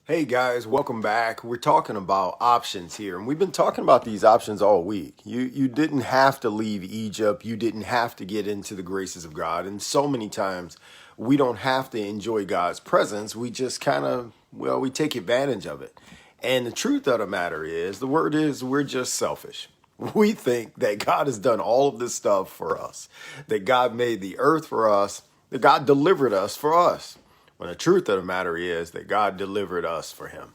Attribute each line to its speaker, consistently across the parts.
Speaker 1: Hey guys, welcome back. We're talking about options here, and we've been talking about these options all week. You didn't have to leave Egypt. You didn't have to get into the graces of God. And so many times we don't have to enjoy God's presence. We just we take advantage of it. And the truth of the matter is, the word is we're just selfish. We think that God has done all of this stuff for us, that God made the earth for us, that God delivered us for us. When the truth of the matter is that God delivered us for him.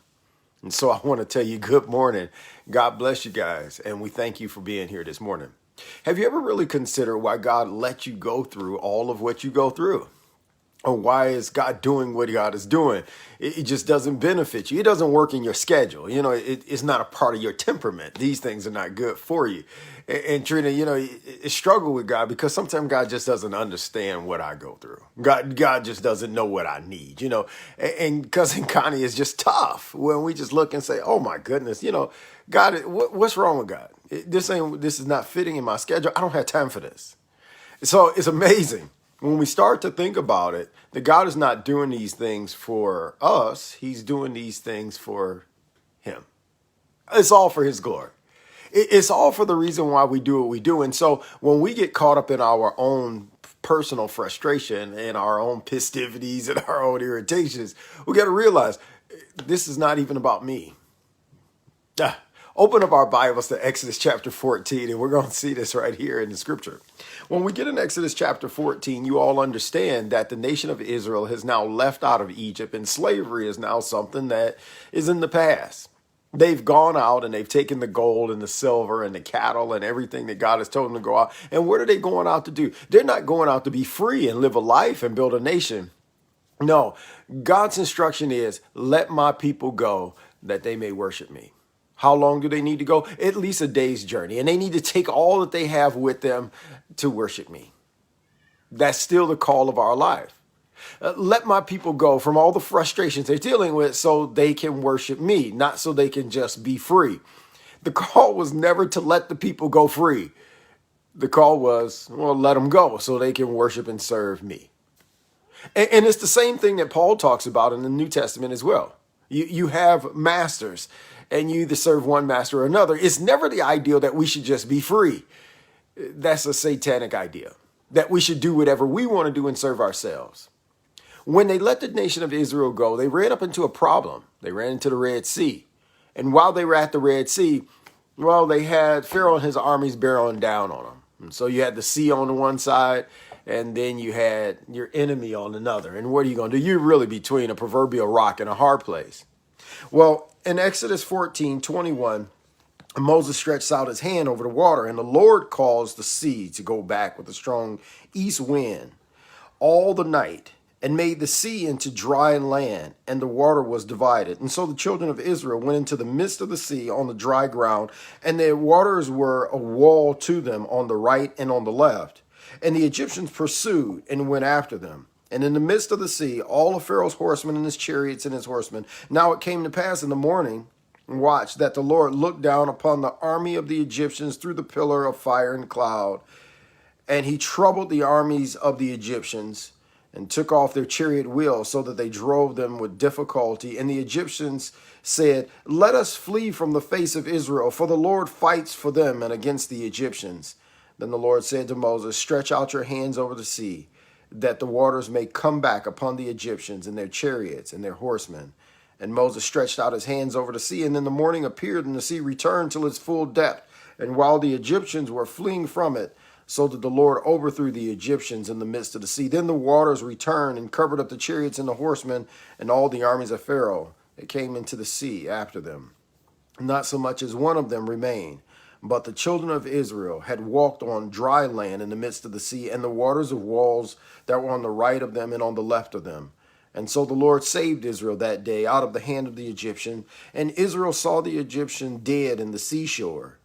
Speaker 1: And so I want to tell you good morning. God bless you guys. And we thank you for being here this morning. Have you ever really considered why God let you go through all of what you go through? Or why is God doing what God is doing? It just doesn't benefit you. It doesn't work in your schedule. It's not a part of your temperament. These things are not good for you. And Trina, I struggle with God because sometimes God just doesn't understand what I go through. God just doesn't know what I need, and Cousin Connie is just tough when we just look and say, oh my goodness, God, what's wrong with God? This is not fitting in my schedule. I don't have time for this. So it's amazing when we start to think about it that God is not doing these things for us. He's doing these things for him. It's all for his glory. It's all for the reason why we do what we do. And so when we get caught up in our own personal frustration and our own festivities and our own irritations, we got to realize this is not even about me. Open up our Bibles to Exodus chapter 14, and we're going to see this right here in the scripture. When we get in Exodus chapter 14, you all understand that the nation of Israel has now left out of Egypt, and slavery is now something that is in the past. They've gone out and they've taken the gold and the silver and the cattle and everything that God has told them to go out. And what are they going out to do? They're not going out to be free and live a life and build a nation. No, God's instruction is, let my people go that they may worship me. How long do they need to go? At least a day's journey. And they need to take all that they have with them to worship me. That's still the call of our life. Let my people go from all the frustrations they're dealing with so they can worship me, not so they can just be free. The call was never to let the people go free. The call was, well, let them go so they can worship and serve me. And it's the same thing that Paul talks about in the New Testament as well. You have masters, and you either serve one master or another. It's never the ideal that we should just be free. That's a satanic idea, that we should do whatever we want to do and serve ourselves. When they let the nation of Israel go, they ran up into a problem. They ran into the Red Sea. And while they were at the Red Sea, well, they had Pharaoh and his armies bearing down on them. And so you had the sea on the one side, and then you had your enemy on another. And what are you going to do? You're really between a proverbial rock and a hard place. Well, in Exodus 14:21, Moses stretched out his hand over the water, and the Lord caused the sea to go back with a strong east wind all the night, and made the sea into dry land, and the water was divided. And so the children of Israel went into the midst of the sea on the dry ground, and the waters were a wall to them on the right and on the left. And the Egyptians pursued and went after them. And in the midst of the sea, all of Pharaoh's horsemen and his chariots and his horsemen. Now it came to pass in the morning watch that the Lord looked down upon the army of the Egyptians through the pillar of fire and cloud. And he troubled the armies of the Egyptians and took off their chariot wheels so that they drove them with difficulty. And the Egyptians said, let us flee from the face of Israel, for the Lord fights for them and against the Egyptians. Then the Lord said to Moses, stretch out your hands over the sea, that the waters may come back upon the Egyptians and their chariots and their horsemen. And Moses stretched out his hands over the sea, and in the morning appeared, and the sea returned till its full depth. And while the Egyptians were fleeing from it, so that the Lord overthrew the Egyptians in the midst of the sea. Then the waters returned and covered up the chariots and the horsemen and all the armies of Pharaoh that came into the sea after them. Not so much as one of them remained. But the children of Israel had walked on dry land in the midst of the sea, and the waters of walls that were on the right of them and on the left of them. And so the Lord saved Israel that day out of the hand of the Egyptian, and Israel saw the Egyptian dead in the seashore.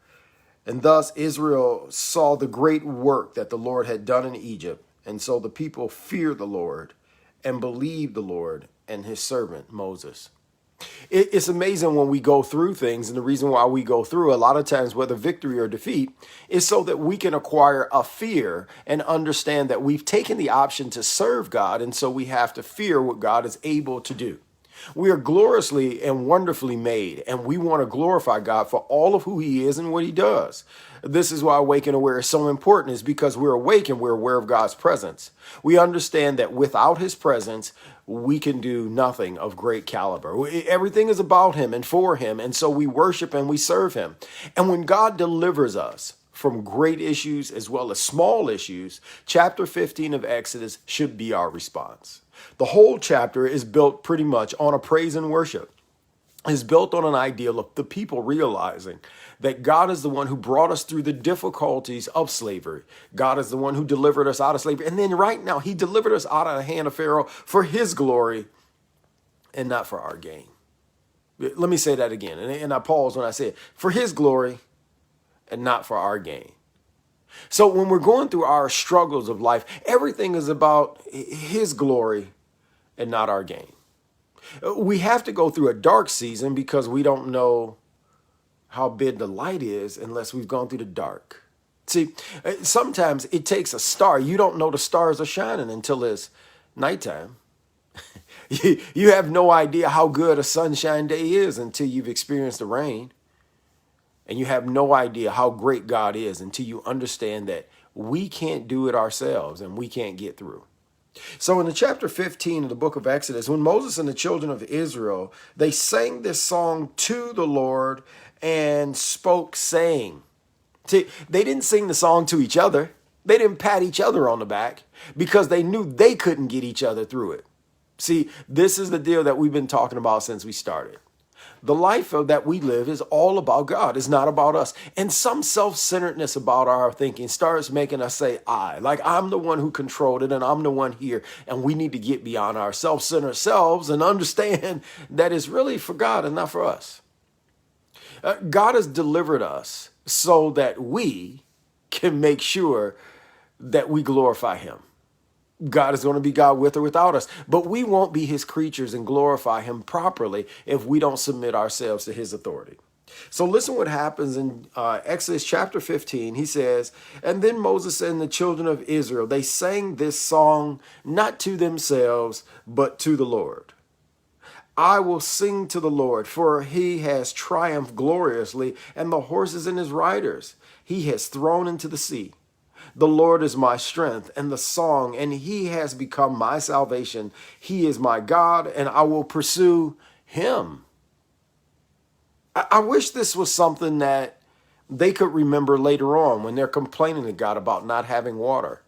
Speaker 1: And thus Israel saw the great work that the Lord had done in Egypt. And so the people feared the Lord and believed the Lord and his servant Moses. It's amazing when we go through things, and the reason why we go through a lot of times, whether victory or defeat, is so that we can acquire a fear and understand that we've taken the option to serve God, and so we have to fear what God is able to do. We are gloriously and wonderfully made, and we want to glorify God for all of who he is and what he does. This is why Awake and Aware is so important, is because we're awake and we're aware of God's presence. We understand that without his presence, we can do nothing of great caliber. Everything is about him and for him, and so we worship and we serve him. And when God delivers us from great issues as well as small issues, chapter 15 of Exodus should be our response. The whole chapter is built pretty much on a praise and worship. It's built on an ideal of the people realizing that God is the one who brought us through the difficulties of slavery. God is the one who delivered us out of slavery. And then right now, he delivered us out of the hand of Pharaoh for his glory and not for our gain. Let me say that again. And I pause when I say it. For his glory and not for our gain. So when we're going through our struggles of life, everything is about his glory and not our gain. We have to go through a dark season because we don't know how big the light is unless we've gone through the dark. See, sometimes it takes a star. You don't know the stars are shining until it's nighttime. You have no idea how good a sunshine day is until you've experienced the rain. And you have no idea how great God is until you understand that we can't do it ourselves and we can't get through. So in the chapter 15 of the book of Exodus, when Moses and the children of Israel, they sang this song to the Lord and spoke saying. See, they didn't sing the song to each other. They didn't pat each other on the back because they knew they couldn't get each other through it. See, this is the deal that we've been talking about since we started. The life that we live is all about God. It's not about us. And some self-centeredness about our thinking starts making us say, I. Like I'm the one who controlled it and I'm the one here. And we need to get beyond our self-centered selves and understand that it's really for God and not for us. God has delivered us so that we can make sure that we glorify him. God is going to be God with or without us, but we won't be his creatures and glorify him properly if we don't submit ourselves to his authority. So listen what happens in Exodus chapter 15. He says, and then Moses and the children of Israel, they sang this song, not to themselves, but to the Lord. I will sing to the Lord, for he has triumphed gloriously, and the horses and his riders he has thrown into the sea. The Lord is my strength and the song, and he has become my salvation. He is my God, and I will pursue him. I wish this was something that they could remember later on when they're complaining to God about not having water.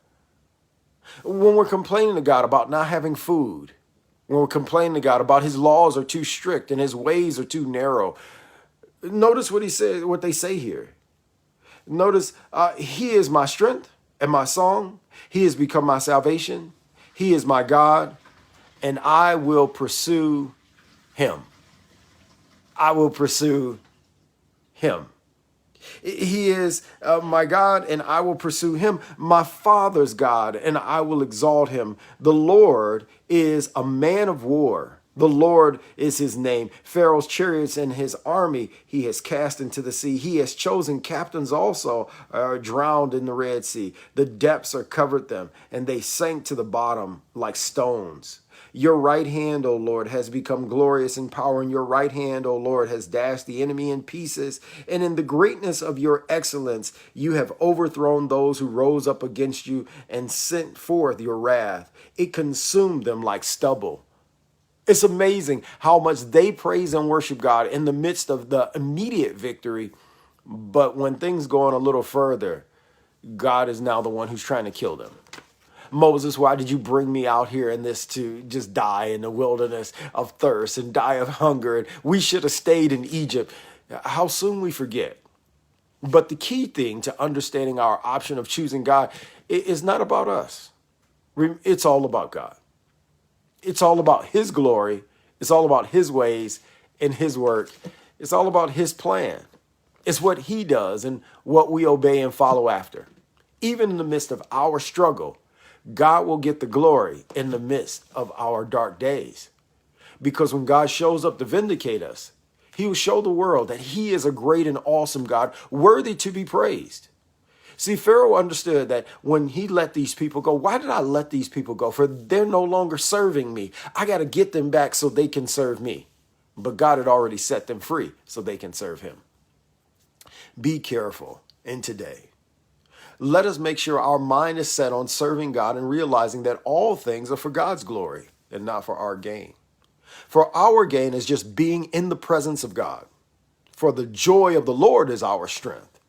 Speaker 1: When we're complaining to God about not having food. When we're complaining to God about his laws are too strict and his ways are too narrow. Notice what he said, what they say here. Notice, he is my strength and my song. He has become my salvation. He is my God, and I will pursue him. I will pursue him. He is my God, and I will pursue him. My father's God, and I will exalt him. The Lord is a man of war. The Lord is his name. Pharaoh's chariots and his army he has cast into the sea. He has chosen captains also are drowned in the Red Sea. The depths are covered them, and they sank to the bottom like stones. Your right hand, O Lord, has become glorious in power, and your right hand, O Lord, has dashed the enemy in pieces. And in the greatness of your excellence, you have overthrown those who rose up against you and sent forth your wrath. It consumed them like stubble. It's amazing how much they praise and worship God in the midst of the immediate victory. But when things go on a little further, God is now the one who's trying to kill them. Moses, why did you bring me out here in this to just die in the wilderness of thirst and die of hunger? And we should have stayed in Egypt. How soon we forget. But the key thing to understanding our option of choosing God is not about us. It's all about God. It's all about his glory. It's all about his ways and his work. It's all about his plan. It's what he does and what we obey and follow after. Even in the midst of our struggle, God will get the glory in the midst of our dark days. Because when God shows up to vindicate us, he will show the world that he is a great and awesome God, worthy to be praised. See, Pharaoh understood that when he let these people go, why did I let these people go? For they're no longer serving me. I got to get them back so they can serve me. But God had already set them free so they can serve him. Be careful in today. Let us make sure our mind is set on serving God and realizing that all things are for God's glory and not for our gain. For our gain is just being in the presence of God. For the joy of the Lord is our strength.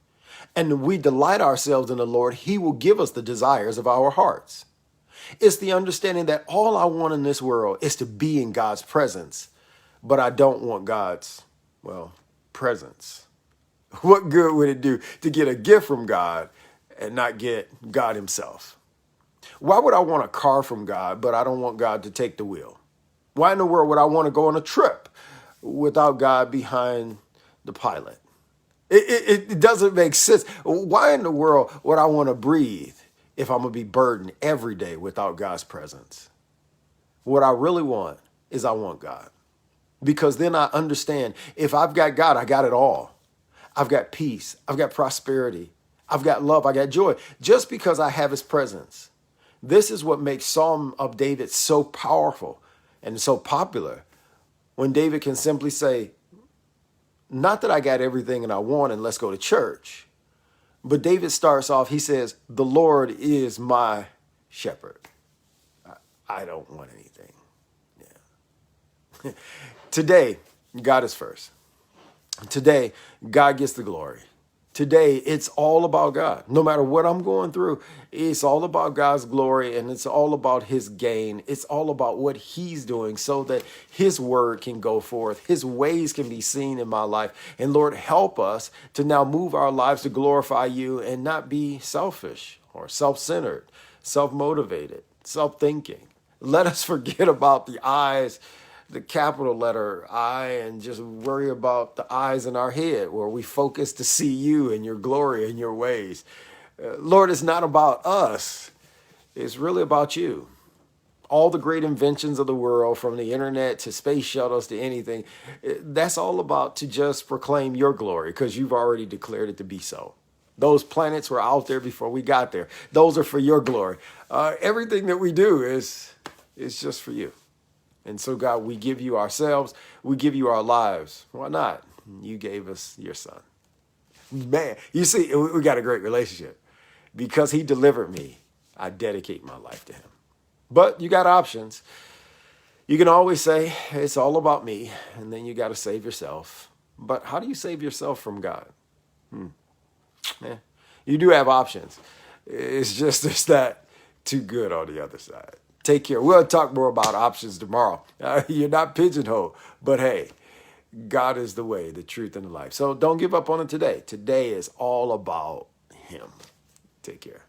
Speaker 1: And we delight ourselves in the Lord, he will give us the desires of our hearts. It's the understanding that all I want in this world is to be in God's presence, but I don't want God's, presence. What good would it do to get a gift from God and not get God himself? Why would I want a car from God, but I don't want God to take the wheel? Why in the world would I want to go on a trip without God behind the pilot? It doesn't make sense. Why in the world would I want to breathe if I'm going to be burdened every day without God's presence? What I really want is I want God. Because then I understand if I've got God, I got it all. I've got peace. I've got prosperity. I've got love. I got joy. Just because I have his presence. This is what makes Psalm of David so powerful and so popular. When David can simply say, not that I got everything and I want and let's go to church. But David starts off, he says, the Lord is my shepherd. I don't want anything. Yeah. Today, God is first. Today, God gets the glory. Today, it's all about God. No matter what I'm going through, it's all about God's glory and it's all about his gain. It's all about what he's doing so that his word can go forth. His ways can be seen in my life. And Lord, help us to now move our lives to glorify you and not be selfish or self-centered, self-motivated, self-thinking. Let us forget about the eyes, the capital letter I, and just worry about the eyes in our head where we focus to see you and your glory and your ways. Lord, it's not about us. It's really about you. All the great inventions of the world, from the internet to space shuttles to anything, that's all about to just proclaim your glory because you've already declared it to be so. Those planets were out there before we got there. Those are for your glory. Everything that we do is just for you. And so, God, we give you ourselves. We give you our lives. Why not? You gave us your son. Man, you see, we got a great relationship. Because he delivered me, I dedicate my life to him. But you got options. You can always say, it's all about me. And then you got to save yourself. But how do you save yourself from God? Man, you do have options. It's just there's that too good on the other side. Take care. We'll talk more about options tomorrow. You're not pigeonholed, but hey, God is the way, the truth, and the life. So don't give up on it today. Today is all about him. Take care.